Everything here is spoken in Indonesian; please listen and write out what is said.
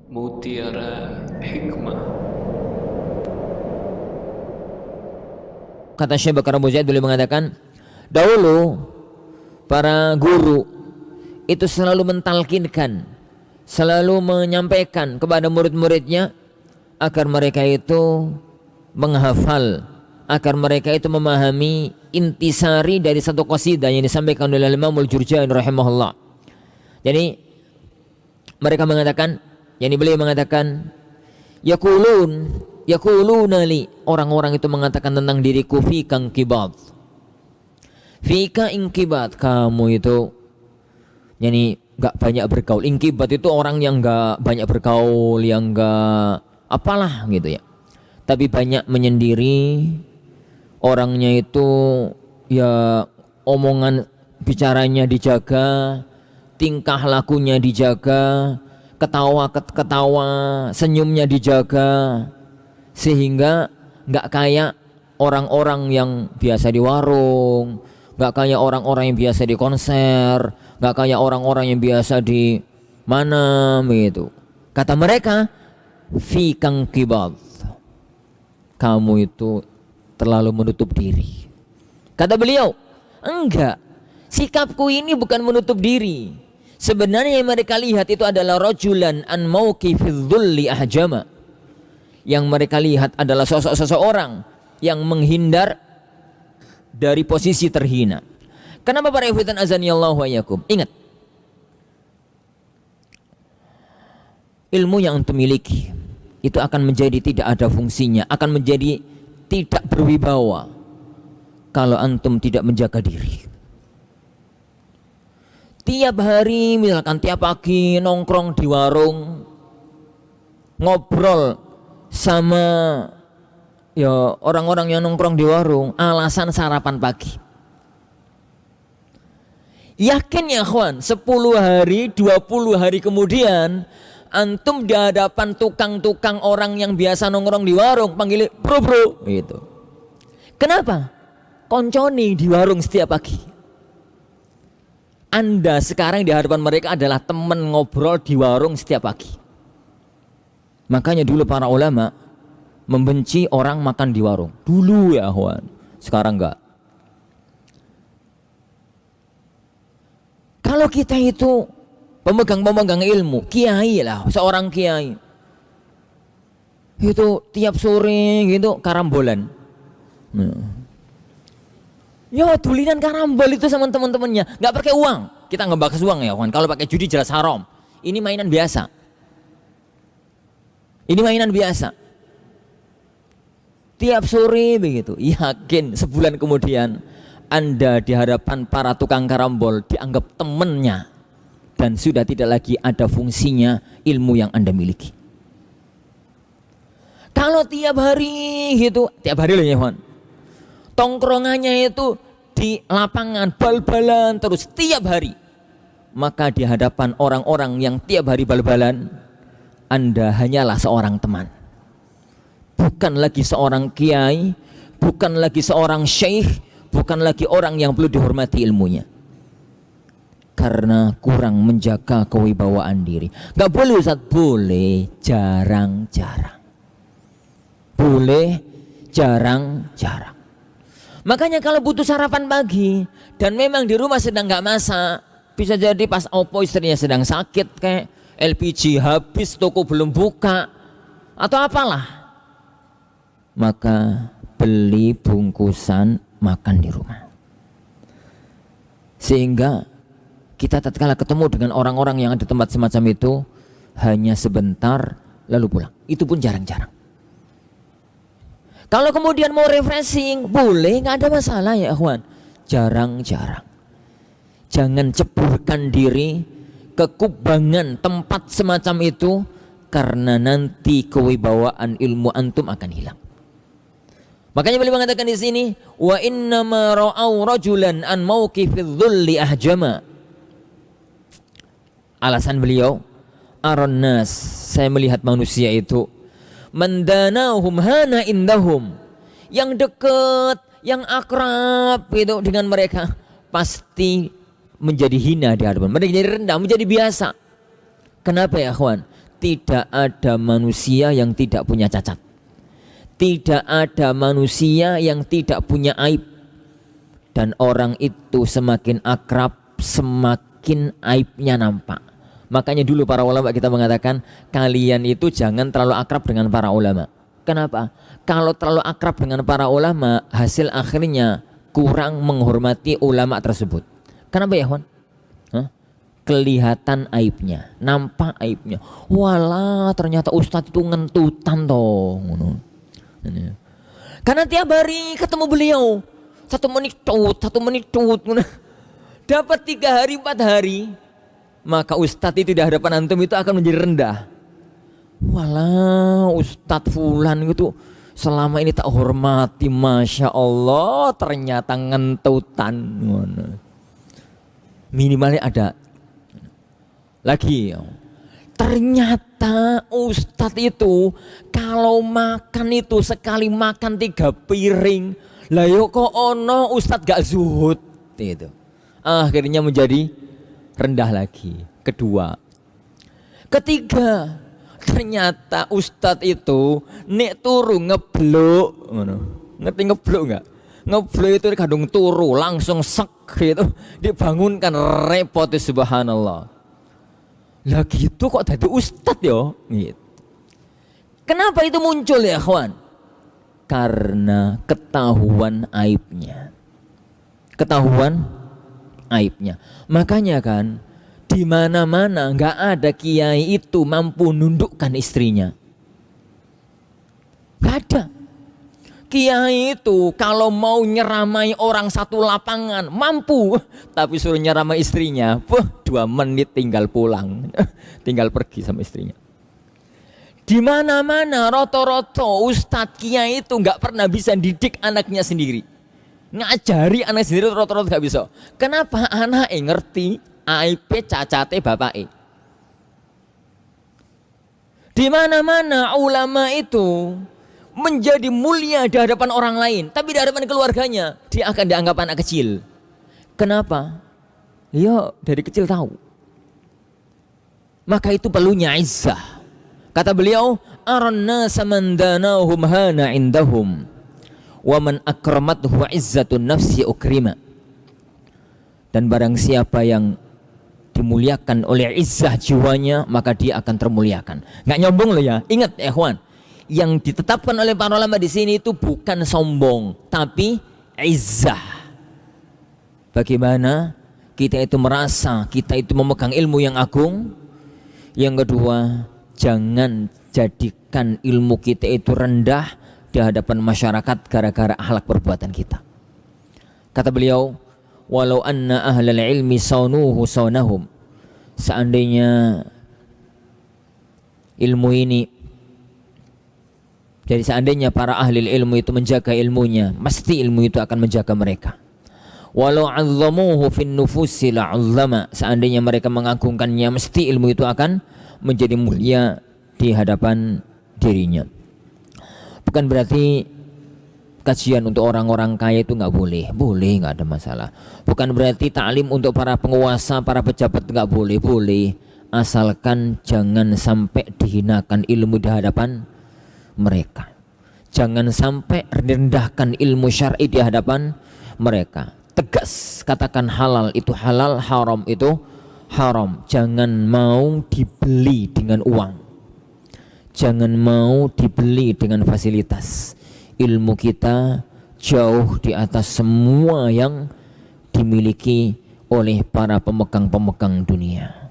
Mutiara Hikmah. Kata Syekh Bakar Abu Zaid beliau mengatakan, dahulu para guru itu selalu mentalkinkan, selalu menyampaikan kepada murid-muridnya agar mereka itu menghafal, agar mereka itu memahami intisari dari satu qasidah yang disampaikan oleh Imamul Jurjani rahimahullah. Jadi mereka mengatakan, yakni beliau mengatakan, yaquluna li, orang-orang itu mengatakan tentang diriku, fika inqibat, fika inqibat, kamu itu yakni enggak banyak bergaul. Inqibat itu orang yang enggak banyak bergaul, yang enggak apalah gitu ya, tapi banyak menyendiri. Orangnya itu ya omongan bicaranya dijaga, tingkah lakunya dijaga, ketawa senyumnya dijaga, sehingga nggak kayak orang-orang yang biasa di warung, nggak kayak orang-orang yang biasa di konser, nggak kayak orang-orang yang biasa di mana gitu. Kata mereka, fi kang kibad, kamu itu terlalu menutup diri. Kata beliau, enggak, sikapku ini bukan menutup diri. Sebenarnya yang mereka lihat itu adalah rajulan an mauqifiz dzulli ahjama. Yang mereka lihat adalah sosok seseorang yang menghindar dari posisi terhina. Kenapa para ikhwan azanillahu wa iyyakum? Ingat, ilmu yang antum miliki itu akan menjadi tidak ada fungsinya, akan menjadi tidak berwibawa kalau antum tidak menjaga diri. Tiap hari misalkan tiap pagi nongkrong di warung, ngobrol sama ya orang-orang yang nongkrong di warung, alasan sarapan pagi. Yakin ya kawan, 10 hari, 20 hari kemudian antum di hadapan tukang-tukang orang yang biasa nongkrong di warung, panggil bro gitu. Kenapa? Konconi di warung setiap pagi. Anda sekarang di hadapan mereka adalah teman ngobrol di warung setiap pagi. Makanya dulu para ulama membenci orang makan di warung. Dulu ya kawan, sekarang enggak. Kalau kita itu pemegang ilmu, kiai lah, seorang kiai itu tiap sore gitu karambolan. Ya tulinan karambol itu sama teman-temannya, nggak pakai uang. Kita nggak bahas uang ya kawan. Kalau pakai judi jelas haram. Ini mainan biasa. Ini mainan biasa. Tiap sore begitu. Yakin sebulan kemudian Anda di hadapan para tukang karambol dianggap temannya, dan sudah tidak lagi ada fungsinya ilmu yang Anda miliki. Kalau tiap hari gitu, tiap hari loh ya kawan, tongkrongannya itu di lapangan bal-balan terus tiap hari, maka di hadapan orang-orang yang tiap hari bal-balan, Anda hanyalah seorang teman, bukan lagi seorang kiai, bukan lagi seorang syekh, bukan lagi orang yang perlu dihormati ilmunya, karena kurang menjaga kewibawaan diri. Gak boleh Ustaz, boleh jarang-jarang, boleh jarang-jarang. Makanya kalau butuh sarapan pagi dan memang di rumah sedang gak masak, bisa jadi pas opo istrinya sedang sakit, kayak LPG habis, toko belum buka atau apalah, maka beli bungkusan makan di rumah. Sehingga kita tatkala ketemu dengan orang-orang yang ada di tempat semacam itu hanya sebentar lalu pulang. Itu pun jarang-jarang. Kalau kemudian mau refreshing, boleh, nggak ada masalah ya akhwan. Jarang-jarang. Jangan ceburkan diri ke kubangan tempat semacam itu, karena nanti kewibawaan ilmu antum akan hilang. Makanya beliau mengatakan di sini, wa inna ma ra'au rajulan an mauqifidz dzulli ahjama. Alasan beliau, aron nas, saya melihat manusia itu, mandanahum hana indahum, yang dekat, yang akrab itu dengan mereka pasti menjadi hina di hadapan mereka, menjadi rendah, menjadi biasa. Kenapa ya kawan? tidak ada manusia yang tidak punya cacat. Tidak ada manusia yang tidak punya aib. Dan orang itu semakin akrab, semakin aibnya nampak. Makanya dulu para ulama kita mengatakan, kalian itu jangan terlalu akrab dengan para ulama. Kenapa? Kalau terlalu akrab dengan para ulama, hasil akhirnya kurang menghormati ulama tersebut. Kenapa ya, Juan? Kelihatan aibnya, nampak aibnya. Walah, ternyata ustadz itu ngentutan toh. Karena tiap hari ketemu beliau 1 menit tut, 1 menit tut. Dapat 3 hari 4 hari, maka ustadz itu di hadapan antum itu akan menjadi rendah. Walah, ustadz fulan itu selama ini tak hormati, masya Allah, ternyata ngentutan. Minimalnya ada lagi. Ternyata ustadz itu kalau makan itu sekali makan 3 piring. Lah yo kok ono ustadz gak zuhud itu. Akhirnya menjadi rendah lagi. Kedua. Ketiga, ternyata ustadz itu nek turu ngeblok ngono. Ngerti ngeblok enggak? Ngeblok itu kadung turu langsung sek gitu. Dibangunkan repot, subhanallah. Lah gitu kok tadi ustadz yo gitu. Kenapa itu muncul ya kawan? Karena ketahuan aibnya. Ketahuan aibnya. Makanya kan di mana-mana nggak ada kiai itu mampu nundukkan istrinya. Nggak ada. Kiai itu kalau mau nyeramai orang 1 lapangan mampu, tapi suruh nyeramai istrinya, 2 menit tinggal pulang, tinggal pergi sama istrinya. Di mana-mana roto-roto ustadz kiai itu nggak pernah bisa didik anaknya sendiri, ngajari anak sendiri roto-roto nggak bisa. Kenapa? Anaknya ngerti aib cacate bapake. Di mana-mana ulama itu menjadi mulia di hadapan orang lain, tapi di hadapan keluarganya dia akan dianggap anak kecil. Kenapa? Ya dari kecil tahu. Maka itu perlunya izzah. Kata beliau, aranna samandanahum hana indahum wa man akramathu izzatun nafsi ukrima. Dan barang siapa yang dimuliakan oleh izzah jiwanya, maka dia akan termuliakan. Nggak nyombong loh ya. Ingat ya kawan, yang ditetapkan oleh para ulama di sini itu bukan sombong, tapi izzah. Bagaimana kita itu merasa kita itu memegang ilmu yang agung. Yang kedua, jangan jadikan ilmu kita itu rendah di hadapan masyarakat gara-gara akhlak perbuatan kita. Kata beliau, walau anna ahlal ilmi saunuhu saunahum. Seandainya ilmu ini, jadi seandainya para ahli ilmu itu menjaga ilmunya, mesti ilmu itu akan menjaga mereka. Walau 'azzamuhu fin nufusi la'azzama. Seandainya mereka mengagungkannya, mesti ilmu itu akan menjadi mulia di hadapan dirinya. Bukan berarti kajian untuk orang-orang kaya itu nggak boleh, boleh, nggak ada masalah. Bukan berarti taklim untuk para penguasa, para pejabat nggak boleh, boleh, asalkan jangan sampai dihinakan ilmu di hadapan mereka. Jangan sampai rendahkan ilmu syar'i di hadapan mereka. Tegas katakan halal itu halal, haram itu haram. Jangan mau dibeli dengan uang. Jangan mau dibeli dengan fasilitas. Ilmu kita jauh di atas semua yang dimiliki oleh para pemegang-pemegang dunia.